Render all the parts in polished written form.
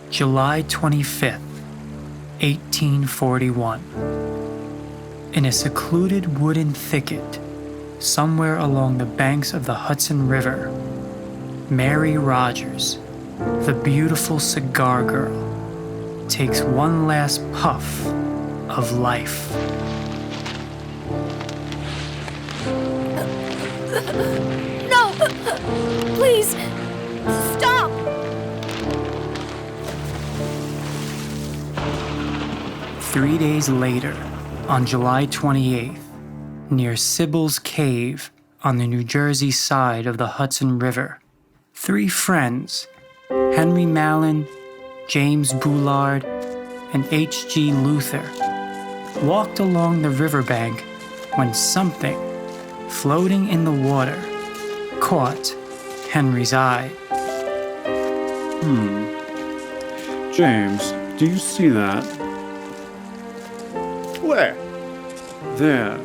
July 25th, 1841. In a secluded wooden thicket, somewhere along the banks of the Hudson River, Mary Rogers, the beautiful cigar girl, takes one last puff of life. No! Please! Stop! Three days later, on July 28th, near Sybil's Cave on the New Jersey side of the Hudson River, three friends, Henry Mallon, James Boulard, and H.G. Luther, walked along the riverbank when something floating in the water caught Henry's eye. James, do you see that? Where? There.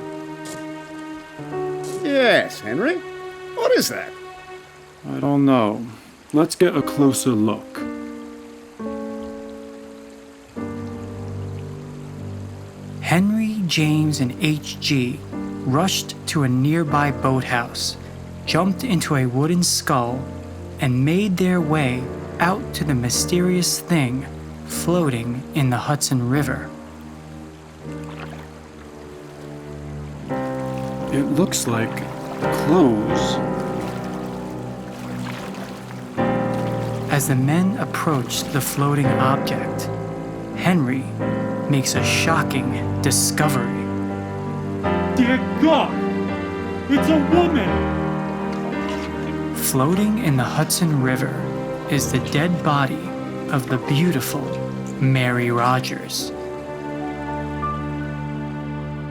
Yes, Henry. What is that? I don't know. Let's get a closer look. Henry, James, and H.G. rushed to a nearby boathouse, jumped into a wooden scull, and made their way out to the mysterious thing floating in the Hudson River. It looks like clothes. As the men approached the floating object, Henry makes a shocking discovery. Dear God! It's a woman! Floating in the Hudson River is the dead body of the beautiful Mary Rogers.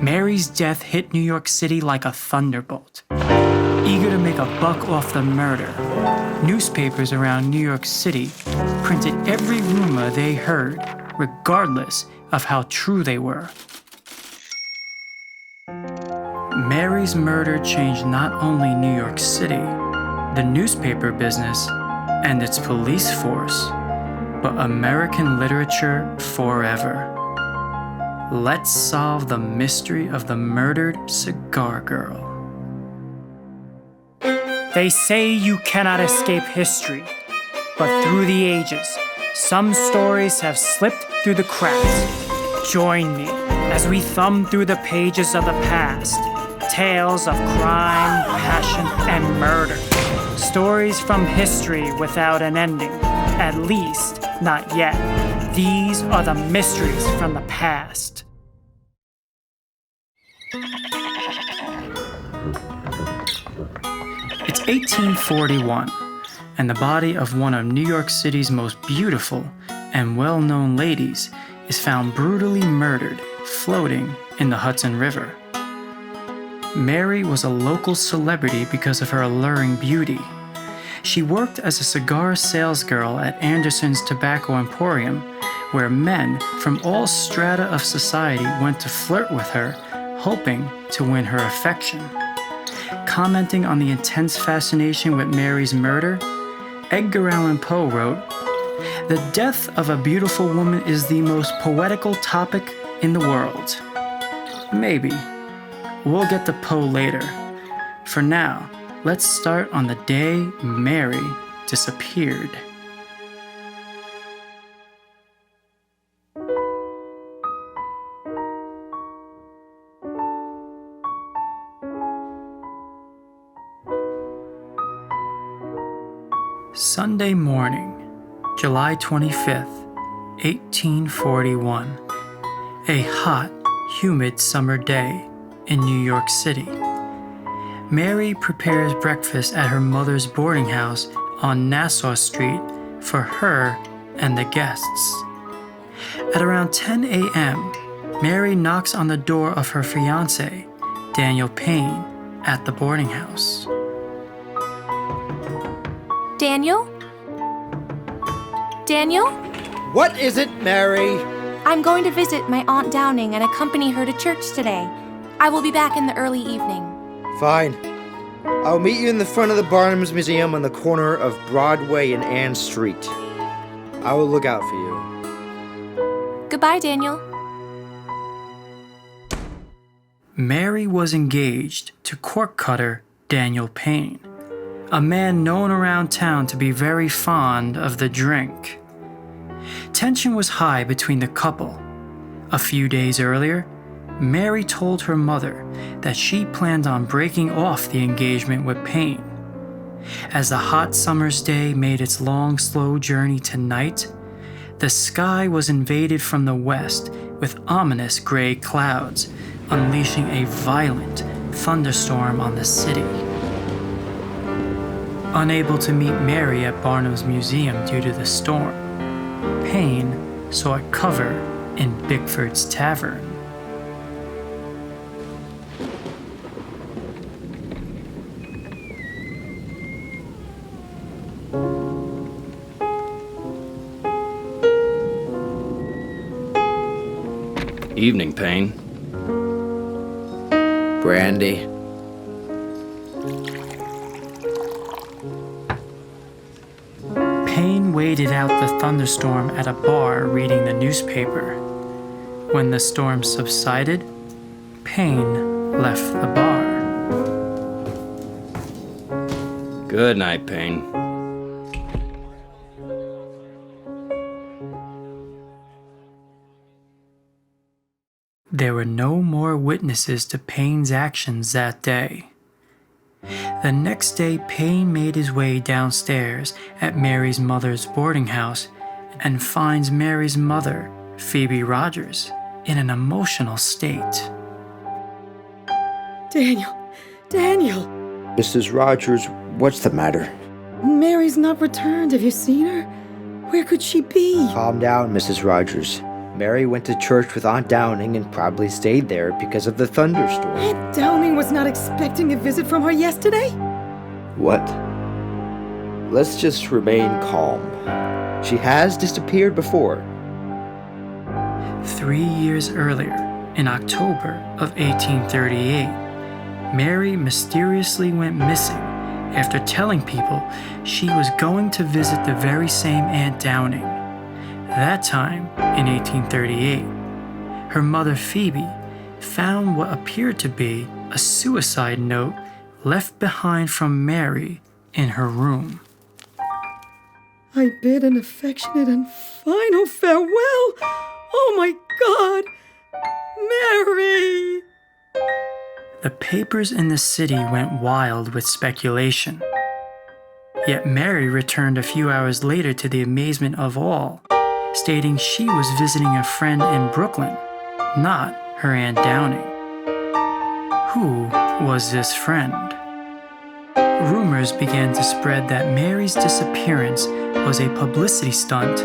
Mary's death hit New York City like a thunderbolt. Eager to make a buck off the murder, newspapers around New York City printed every rumor they heard, regardless of how true they were. Mary's murder changed not only New York City, the newspaper business, and its police force, but American literature forever. Let's solve the mystery of the murdered cigar girl. They say you cannot escape history, but through the ages, some stories have slipped through the cracks. Join me as we thumb through the pages of the past. Tales of crime, passion, and murder. Stories from history without an ending. At least, not yet. These are the mysteries from the past. It's 1841, and the body of one of New York City's most beautiful and well-known ladies is found brutally murdered, floating in the Hudson River. Mary was a local celebrity because of her alluring beauty. She worked as a cigar salesgirl at Anderson's Tobacco Emporium, where men from all strata of society went to flirt with her, hoping to win her affection. Commenting on the intense fascination with Mary's murder, Edgar Allan Poe wrote, "The death of a beautiful woman is the most poetical topic in the world." Maybe. We'll get to Poe later. For now, let's start on the day Mary disappeared. Sunday morning, July 25th, 1841. A hot, humid summer day in New York City. Mary prepares breakfast at her mother's boarding house on Nassau Street for her and the guests. At around 10 a.m., Mary knocks on the door of her fiancé, Daniel Payne, at the boarding house. Daniel? Daniel? What is it, Mary? I'm going to visit my Aunt Downing and accompany her to church today. I will be back in the early evening. Fine. I'll meet you in the front of the Barnum's Museum on the corner of Broadway and Ann Street. I will look out for you. Goodbye, Daniel. Mary was engaged to cork cutter Daniel Payne, a man known around town to be very fond of the drink. Tension was high between the couple. A few days earlier, Mary told her mother that she planned on breaking off the engagement with Payne. As the hot summer's day made its long, slow journey to night, the sky was invaded from the west with ominous gray clouds, unleashing a violent thunderstorm on the city. Unable to meet Mary at Barnum's museum due to the storm, Payne sought cover in Bickford's tavern. Evening, Payne. Brandy. Payne waited out the thunderstorm at a bar reading the newspaper. When the storm subsided, Payne left the bar. Good night, Payne. There were no more witnesses to Payne's actions that day. The next day, Payne made his way downstairs at Mary's mother's boarding house and finds Mary's mother, Phoebe Rogers, in an emotional state. Daniel, Mrs. Rogers, what's the matter? Mary's not returned. Have you seen her? Where could she be? Calm down, Mrs. Rogers. Mary went to church with Aunt Downing and probably stayed there because of the thunderstorm. Aunt Downing was not expecting a visit from her yesterday? What? Let's just remain calm. She has disappeared before. 3 years earlier, in October of 1838, Mary mysteriously went missing after telling people she was going to visit the very same Aunt Downing. That time, in 1838, her mother Phoebe found what appeared to be a suicide note left behind from Mary in her room. I bid an affectionate and final farewell. Oh my God! Mary! The papers in the city went wild with speculation. Yet Mary returned a few hours later to the amazement of all, stating she was visiting a friend in Brooklyn, not her Aunt Downing. Who was this friend? Rumors began to spread that Mary's disappearance was a publicity stunt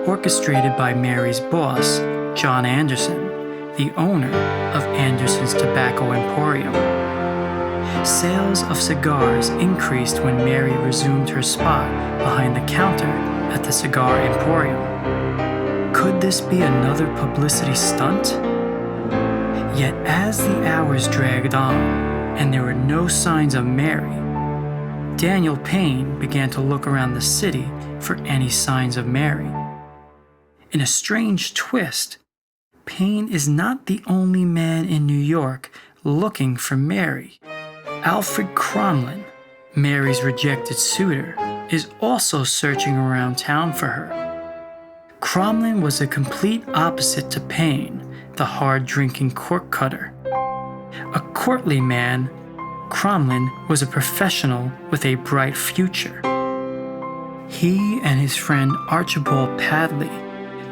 orchestrated by Mary's boss, John Anderson, the owner of Anderson's Tobacco Emporium. Sales of cigars increased when Mary resumed her spot behind the counter at the Cigar Emporium. Could this be another publicity stunt? Yet as the hours dragged on and there were no signs of Mary, Daniel Payne began to look around the city for any signs of Mary. In a strange twist, Payne is not the only man in New York looking for Mary. Alfred Cromlin, Mary's rejected suitor, is also searching around town for her. Cromlin was the complete opposite to Payne, the hard-drinking cork cutter. A courtly man, Cromlin was a professional with a bright future. He and his friend Archibald Padley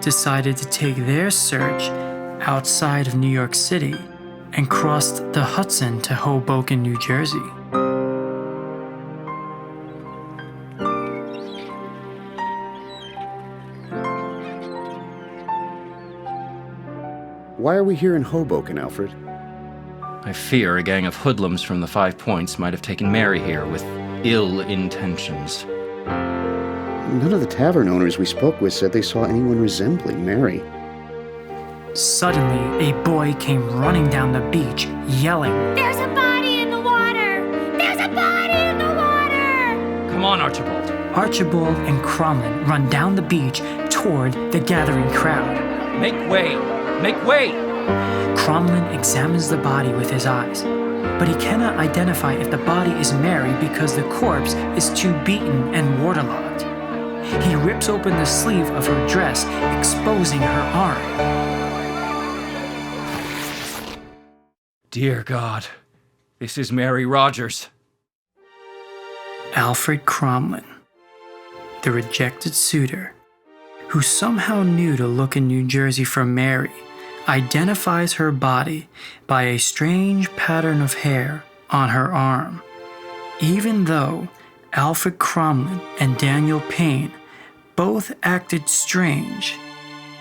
decided to take their search outside of New York City and crossed the Hudson to Hoboken, New Jersey. Why are we here in Hoboken, Alfred? I fear a gang of hoodlums from the 5 Points might have taken Mary here with ill intentions. None of the tavern owners we spoke with said they saw anyone resembling Mary. Suddenly, a boy came running down the beach, yelling, There's a body in the water! There's a body in the water! Come on, Archibald. Archibald and Cromlin run down the beach toward the gathering crowd. Make way! Make way! Cromlin examines the body with his eyes, but he cannot identify if the body is Mary because the corpse is too beaten and waterlogged. He rips open the sleeve of her dress, exposing her arm. Dear God, this is Mary Rogers. Alfred Cromlin, the rejected suitor, who somehow knew to look in New Jersey for Mary, identifies her body by a strange pattern of hair on her arm, even though Alfred Cromlin and Daniel Payne both acted strange.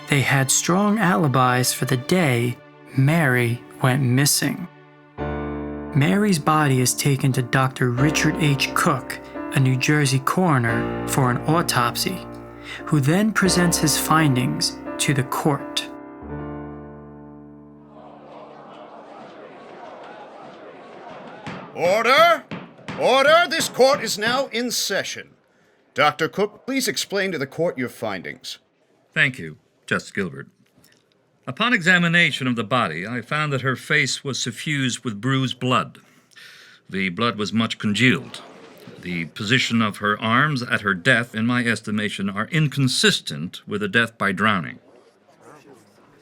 They had strong alibis for the day Mary went missing. Mary's body is taken to Dr. Richard H. Cook, a New Jersey coroner, for an autopsy, who then presents his findings to the court. Order! Order! This court is now in session. Dr. Cook, please explain to the court your findings. Thank you, Justice Gilbert. Upon examination of the body, I found that her face was suffused with bruised blood. The blood was much congealed. The position of her arms at her death, in my estimation, are inconsistent with a death by drowning.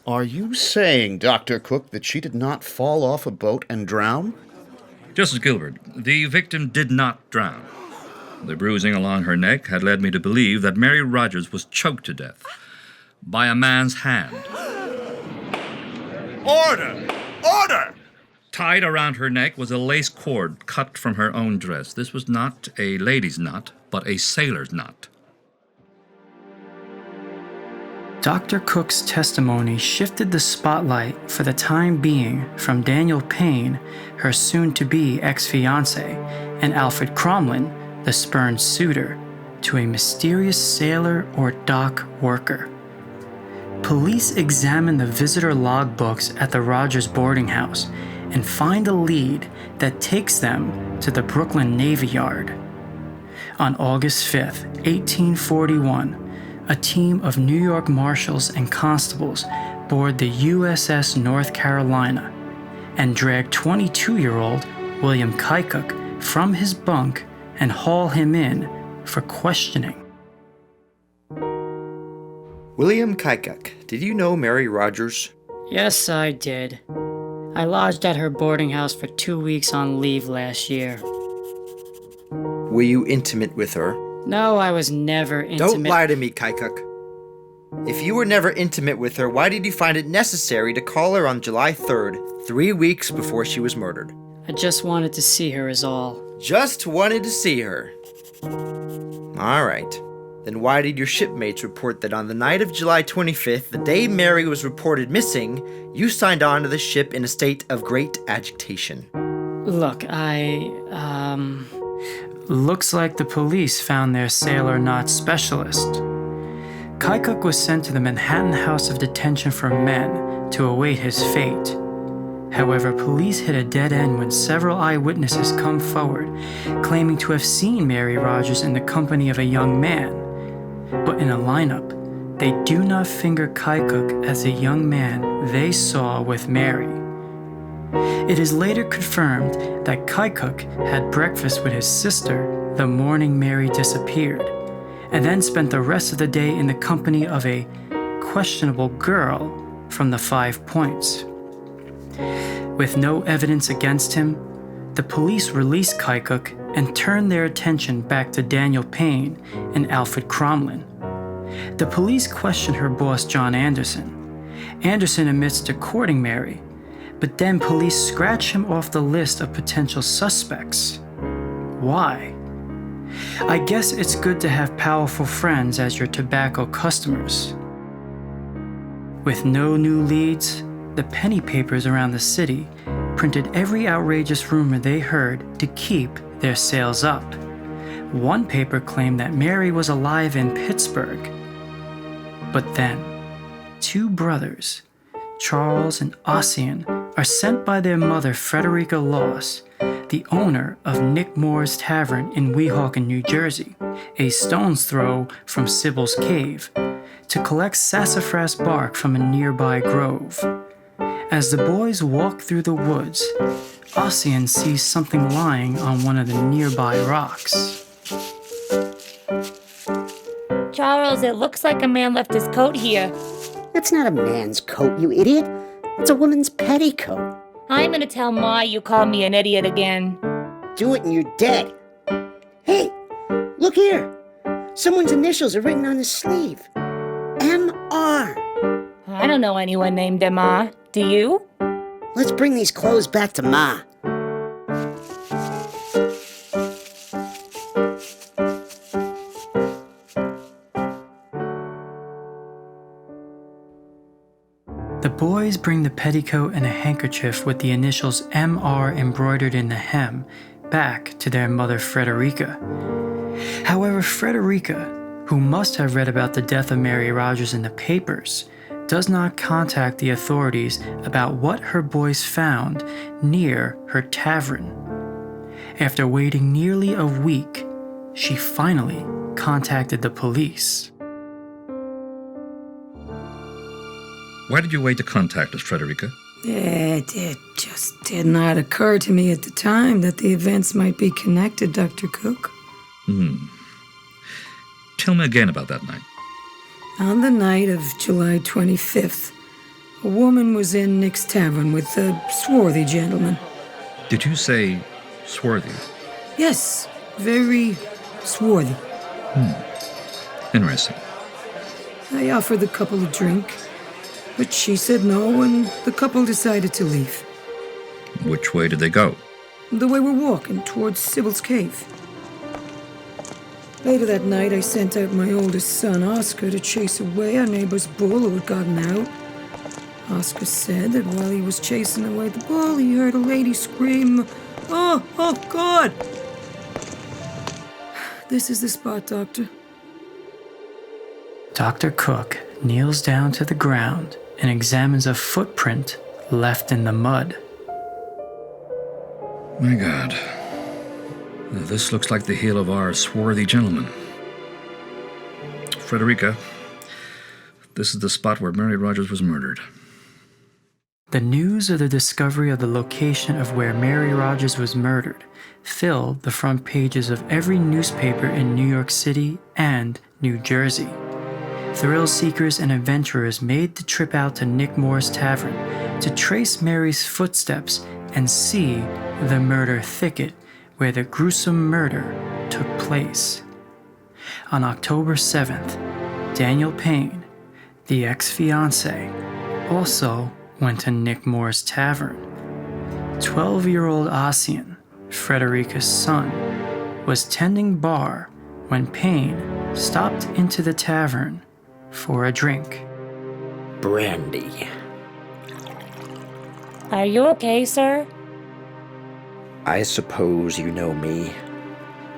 Are you saying, Dr. Cook, that she did not fall off a boat and drown? Justice Gilbert, the victim did not drown. The bruising along her neck had led me to believe that Mary Rogers was choked to death by a man's hand. Order! Order! Tied around her neck was a lace cord cut from her own dress. This was not a lady's knot, but a sailor's knot. Dr. Cook's testimony shifted the spotlight for the time being from Daniel Payne, her soon-to-be ex-fiancé, and Alfred Cromlin, the spurned suitor, to a mysterious sailor or dock worker. Police examine the visitor logbooks at the Rogers boarding house and find a lead that takes them to the Brooklyn Navy Yard. On August 5th, 1841, a team of New York marshals and constables board the USS North Carolina and drag 22-year-old William Kycock from his bunk and haul him in for questioning. William Kycock, did you know Mary Rogers? Yes, I did. I lodged at her boarding house for 2 weeks on leave last year. Were you intimate with her? No, I was never intimate. Don't lie to me, Kycock. If you were never intimate with her, why did you find it necessary to call her on July 3rd, 3 weeks before she was murdered? I just wanted to see her is all. Just wanted to see her. All right. Then why did your shipmates report that on the night of July 25th, the day Mary was reported missing, you signed on to the ship in a state of great agitation? Look, Looks like the police found their sailor knot specialist. Kycock was sent to the Manhattan House of Detention for Men to await his fate. However, police hit a dead end when several eyewitnesses come forward, claiming to have seen Mary Rogers in the company of a young man. But in a lineup, they do not finger Kycock as the young man they saw with Mary. It is later confirmed that Kycock had breakfast with his sister the morning Mary disappeared, and then spent the rest of the day in the company of a questionable girl from the 5 Points. With no evidence against him, the police released Kycock and turned their attention back to Daniel Payne and Alfred Cromlin. The police question her boss, John Anderson. Anderson admits to courting Mary, but then police scratch him off the list of potential suspects. Why? I guess it's good to have powerful friends as your tobacco customers. With no new leads, the penny papers around the city printed every outrageous rumor they heard to keep their sales up. One paper claimed that Mary was alive in Pittsburgh. But then, two brothers, Charles and Ossian, are sent by their mother, Frederica Loss, the owner of Nick Moore's Tavern in Weehawken, New Jersey, a stone's throw from Sybil's Cave, to collect sassafras bark from a nearby grove. As the boys walk through the woods, Ossian sees something lying on one of the nearby rocks. Charles, it looks like a man left his coat here. That's not a man's coat, you idiot. It's a woman's petticoat. I'm gonna tell Ma you called me an idiot again. Do it and you're dead. Hey, look here. Someone's initials are written on the sleeve. M.R. I don't know anyone named Ma. Do you? Let's bring these clothes back to Ma. The boys bring the petticoat and a handkerchief with the initials M.R. embroidered in the hem back to their mother Frederica. However, Frederica, who must have read about the death of Mary Rogers in the papers, does not contact the authorities about what her boys found near her tavern. After waiting nearly a week, she finally contacted the police. Why did you wait to contact us, Frederica? It just did not occur to me at the time that the events might be connected, Dr. Cook. Tell me again about that night. On the night of July 25th, a woman was in Nick's tavern with a swarthy gentleman. Did you say swarthy? Yes, very swarthy. Interesting. I offered the couple a drink, but she said no, and the couple decided to leave. Which way did they go? The way we're walking, towards Sybil's cave. Later that night, I sent out my oldest son, Oscar, to chase away our neighbor's bull who had gotten out. Oscar said that while he was chasing away the bull, he heard a lady scream, "Oh, God!" This is the spot, Doctor. Dr. Cook kneels down to the ground and examines a footprint left in the mud. My God. This looks like the heel of our swarthy gentleman. Frederica, this is the spot where Mary Rogers was murdered. The news of the discovery of the location of where Mary Rogers was murdered filled the front pages of every newspaper in New York City and New Jersey. Thrill seekers and adventurers made the trip out to Nick Moore's Tavern to trace Mary's footsteps and see the murder thicket where the gruesome murder took place. On October 7th, Daniel Payne, the ex-fiancé, also went to Nick Moore's Tavern. 12-year-old Ossian, Frederica's son, was tending bar when Payne stopped into the tavern for a drink. Brandy. Are you okay, sir? I suppose you know me.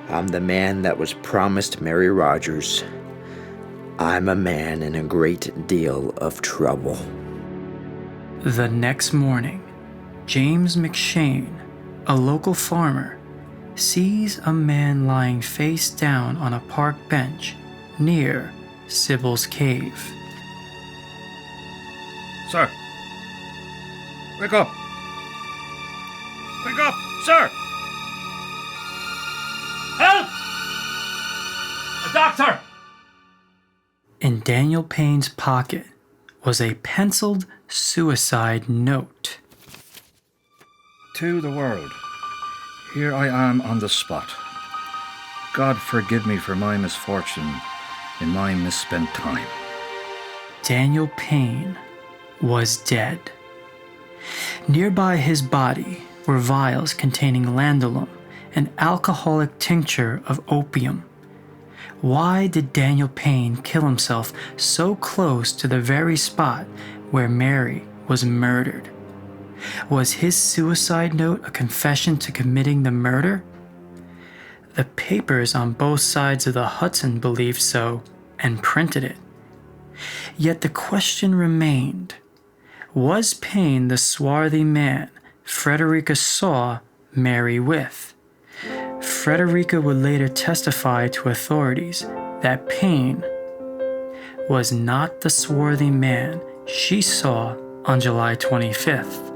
I'm the man that was promised Mary Rogers. I'm a man in a great deal of trouble. The next morning, James McShane, a local farmer, sees a man lying face down on a park bench near Sybil's cave. Sir! Wake up! Wake up, sir! Help! A doctor! In Daniel Payne's pocket was a penciled suicide note. To the world, here I am on the spot. God forgive me for my misfortune in my misspent time. Daniel Payne was dead. Nearby his body were vials containing landolum, an alcoholic tincture of opium. Why did Daniel Payne kill himself so close to the very spot where Mary was murdered? Was his suicide note a confession to committing the murder? The papers on both sides of the Hudson believed so and printed it. Yet the question remained, was Payne the swarthy man Frederica saw Mary with? Frederica would later testify to authorities that Payne was not the swarthy man she saw on July 25th.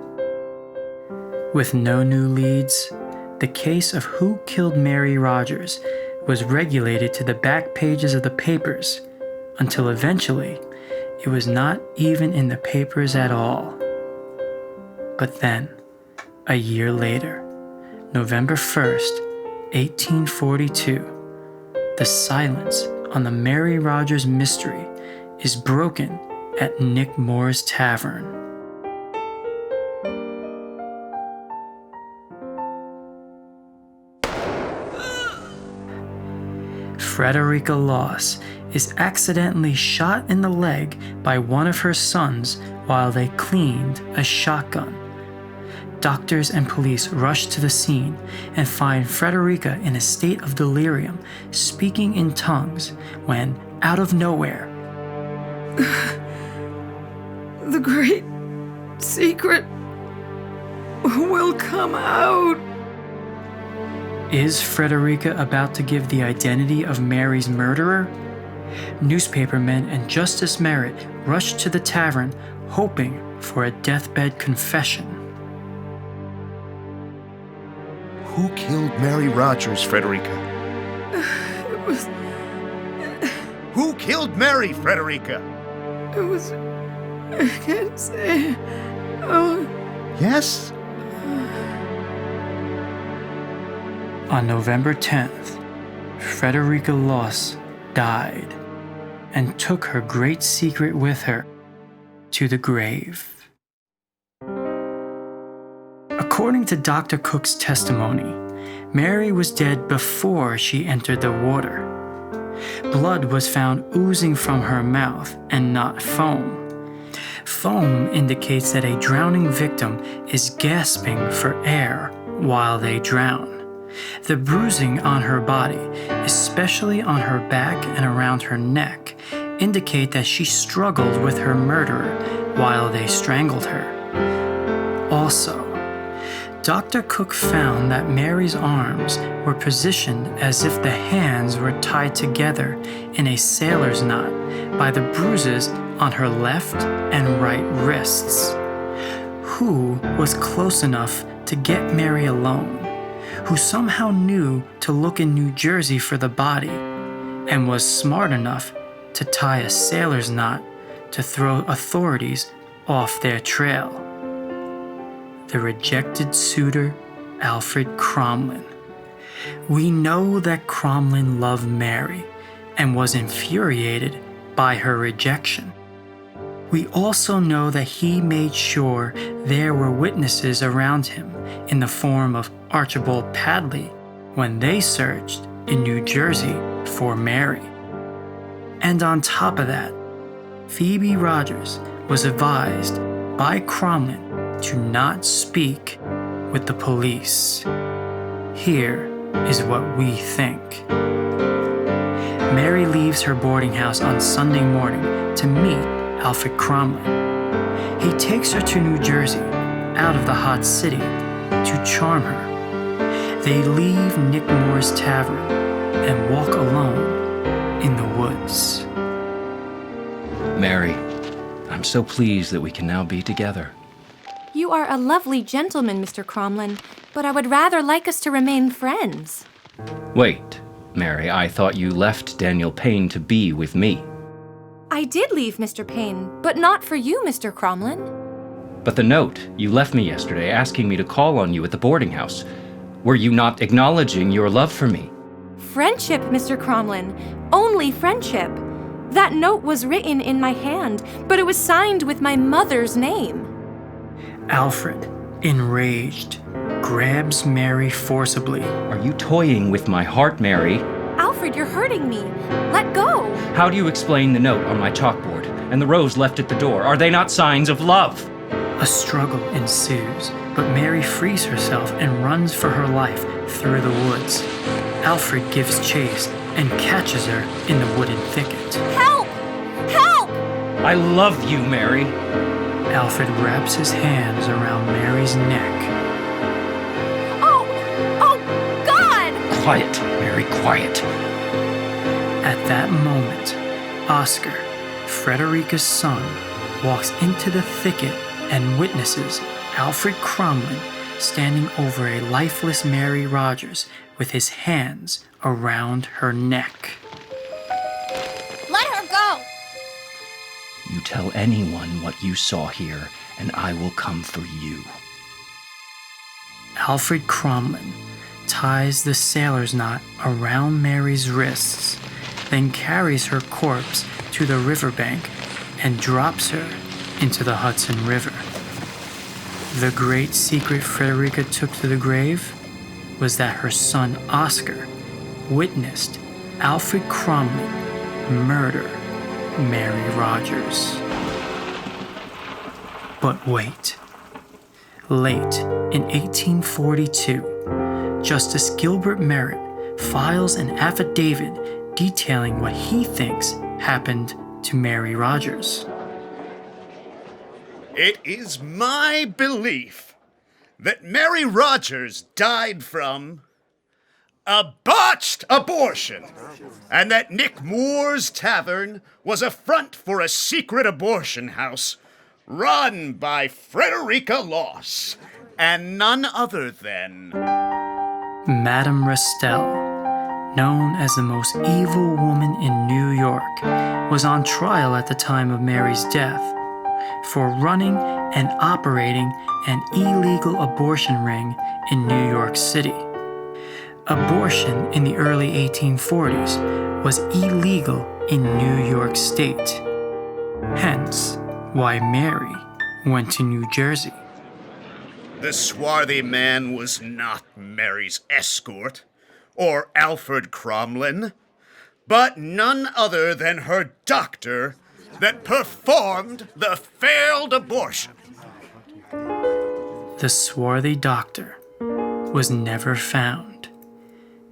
With no new leads, the case of who killed Mary Rogers was regulated to the back pages of the papers until eventually it was not even in the papers at all. But then, a year later, November 1st, 1842, the silence on the Mary Rogers mystery is broken at Nick Moore's Tavern. Frederica Loss is accidentally shot in the leg by one of her sons while they cleaned a shotgun. Doctors and police rush to the scene and find Frederica in a state of delirium, speaking in tongues, when, out of nowhere, The great secret will come out. Is Frederica about to give the identity of Mary's murderer? Newspapermen and Justice Merritt rush to the tavern, hoping for a deathbed confession. Who killed Mary Rogers, Frederica? It was. Who killed Mary, Frederica? It was. I can't say. Oh. Yes? On November 10th, Frederica Loss died and took her great secret with her to the grave. According to Dr. Cook's testimony, Mary was dead before she entered the water. Blood was found oozing from her mouth and not foam. Foam indicates that a drowning victim is gasping for air while they drown. The bruising on her body, especially on her back and around her neck, indicate that she struggled with her murderer while they strangled her. Also, Dr. Cook found that Mary's arms were positioned as if the hands were tied together in a sailor's knot by the bruises on her left and right wrists. Who was close enough to get Mary alone? Who somehow knew to look in New Jersey for the body and was smart enough to tie a sailor's knot to throw authorities off their trail? The rejected suitor, Alfred Cromlin. We know that Cromlin loved Mary and was infuriated by her rejection. We also know that he made sure there were witnesses around him in the form of Archibald Padley when they searched in New Jersey for Mary. And on top of that, Phoebe Rogers was advised by Cromlin to not speak with the police. Here is what we think. Mary leaves her boarding house on Sunday morning to meet Alfred Cromlin. He takes her to New Jersey, out of the hot city, to charm her. They leave Nick Moore's Tavern and walk alone in the woods. Mary, I'm so pleased that we can now be together. You are a lovely gentleman, Mr. Cromlin, but I would rather like us to remain friends. Wait, Mary, I thought you left Daniel Payne to be with me. I did leave Mr. Payne, but not for you, Mr. Cromlin. But the note you left me yesterday asking me to call on you at the boarding house, were you not acknowledging your love for me? Friendship, Mr. Cromlin. Only friendship. That note was written in my hand, but it was signed with my mother's name. Alfred, enraged, grabs Mary forcibly. Are you toying with my heart, Mary? Alfred, you're hurting me. Let go. How do you explain the note on my chalkboard and the rose left at the door? Are they not signs of love? A struggle ensues, but Mary frees herself and runs for her life through the woods. Alfred gives chase and catches her in the wooded thicket. Help! Help! I love you, Mary. Alfred wraps his hands around Mary's neck. Oh! Oh, God! Quiet, Mary, quiet. At that moment, Oscar, Frederica's son walks into the thicket and witnesses Alfred Cromlin standing over a lifeless Mary Rogers with his hands around her neck. Let her go! You tell anyone what you saw here, and I will come for you. Alfred Cromlin ties the sailor's knot around Mary's wrists, then carries her corpse to the riverbank and drops her into the Hudson River. The great secret Frederica took to the grave was that her son Oscar witnessed Alfred Cromlin murder Mary Rogers. But wait. Late in 1842, Justice Gilbert Merritt files an affidavit detailing what he thinks happened to Mary Rogers. It is my belief that Mary Rogers died from a botched abortion, and that Nick Moore's Tavern was a front for a secret abortion house run by Frederica Loss, and none other than Madame Restell, known as the most evil woman in New York, was on trial at the time of Mary's death for running and operating an illegal abortion ring in New York City. Abortion in the early 1840s was illegal in New York State, hence why Mary went to New Jersey. the swarthy man was not Mary's escort, or Alfred Cromlin, but none other than her doctor that performed the failed abortion. The swarthy doctor was never found,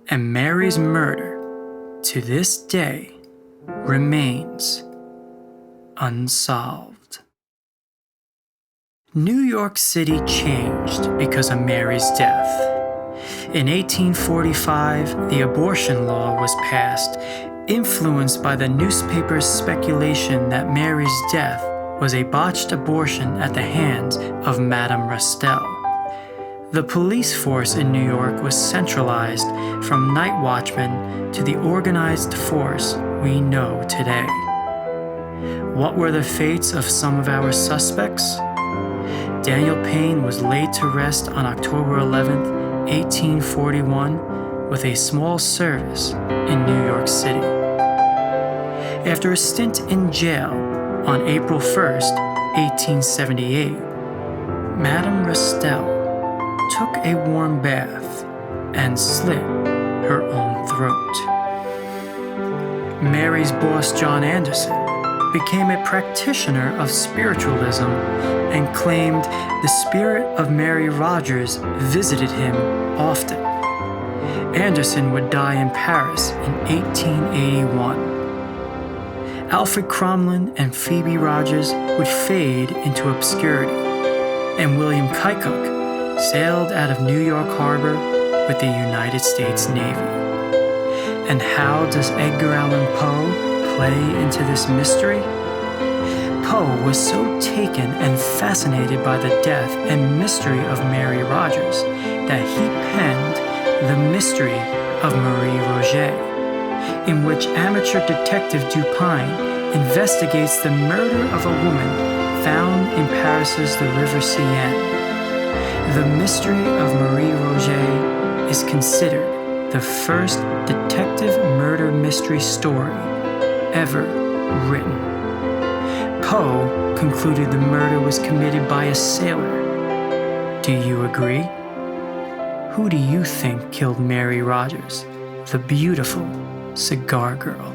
and Mary's murder, to this day, remains unsolved. New York City changed because of Mary's death. In 1845, the abortion law was passed, influenced by the newspaper's speculation that Mary's death was a botched abortion at the hands of Madame Restell. The police force in New York was centralized from night watchmen to the organized force we know today. What were the fates of some of our suspects? Daniel Payne was laid to rest on October 11, 1841, with a small service in New York City. After a stint in jail on April 1st, 1878, Madame Restell took a warm bath and slit her own throat. Mary's boss, John Anderson, became a practitioner of spiritualism and claimed the spirit of Mary Rogers visited him often. Anderson would die in Paris in 1881. Alfred Cromlin and Phoebe Rogers would fade into obscurity, and William Kycock sailed out of New York Harbor with the United States Navy. And how does Edgar Allan Poe play into this mystery? Poe was so taken and fascinated by the death and mystery of Mary Rogers that he penned The Mystery of Marie Roget, in which amateur detective Dupin investigates the murder of a woman found in Paris's the River Seine. The Mystery of Marie Roget is considered the first detective murder mystery story ever written. Poe concluded the murder was committed by a sailor. Do you agree? Who do you think killed Mary Rogers, the beautiful Cigar Girl?